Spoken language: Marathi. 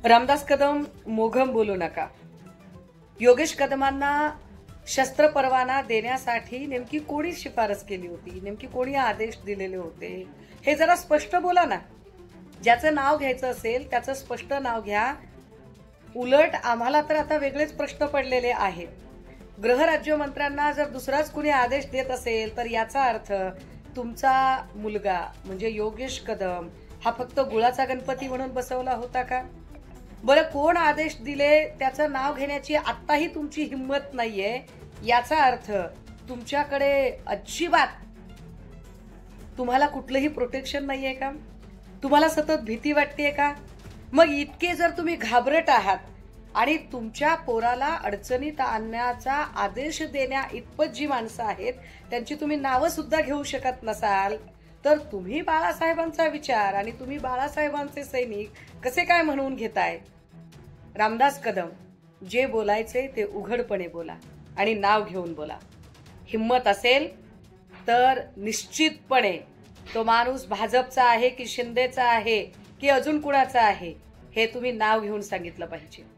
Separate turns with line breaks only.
रामदास कदम मोघम बोलू नका. योगेश कदमांना शस्त्र परवाना देण्यासाठी नेमकी कोणी शिफारस केली होती, नेमकी कोणी आदेश दिलेले होते, हे जरा स्पष्ट बोला ना. ज्याचं नाव घ्यायचं असेल त्याचं स्पष्ट नाव घ्या. उलट आम्हाला तर आता वेगळेच प्रश्न पडलेले आहेत. गृहराज्यमंत्र्यांना जर दुसराच कुणी आदेश देत असेल तर याचा अर्थ तुमचा मुलगा म्हणजे योगेश कदम हा फक्त गुळाचा गणपती म्हणून बसवला होता का? बरं, कोण आदेश दिले त्याचं नाव घेण्याची आत्ताही तुमची हिंमत नाहीये, याचा अर्थ तुमच्याकडे अजिबात तुम्हाला कुठलंही प्रोटेक्शन नाहीये का? तुम्हाला सतत भीती वाटतेय का? मग इतके जर तुम्ही घाबरट आहात आणि तुमच्या पोराला अडचणीत आणण्याचा आदेश देण्या इतपत जी माणसं आहेत त्यांची तुम्ही नावं सुद्धा घेऊ शकत नसाल, तर तुम्ही बाळासाहेबांचा विचार आणि तुम्ही बाळासाहेबांचे सैनिक कसे काय म्हणून घेताय? रामदास कदम, जे बोलायचे ते उघडपणे बोला आणि नाव घेऊन बोला. हिम्मत असेल तर निश्चितपणे तो माणूस भाजपचा आहे की शिंदेचा आहे की अजून कुणाचा आहे हे तुम्ही नाव घेऊन सांगितलं पाहिजे.